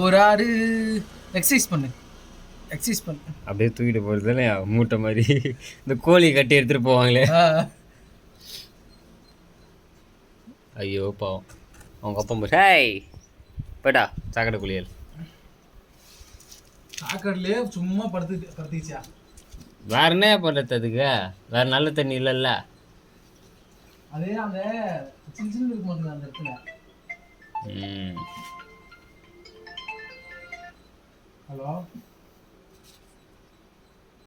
ஒரு ஆடு எக்ஸசைஸ் பண்ணு அப்படியே தூக்கிட்டு போகிறது தானே மூட்டை மாதிரி இந்த கோழி கட்டி எடுத்துகிட்டு போவாங்களே. ஐயோ பாவம் அவங்க அப்பா போய் ஹேய் போய்டா சாக்கடை குளியல். சாக்கடையிலே சும்மா படுத்துச்சா. வேற என்ன பண்ணுறது அதுக்கு? வேற நல்ல தண்ணி இல்லைல்ல. அதே அந்த சின்ன சின்ன இருக்கு மட்டும் அந்த இடத்துல. ஹலோ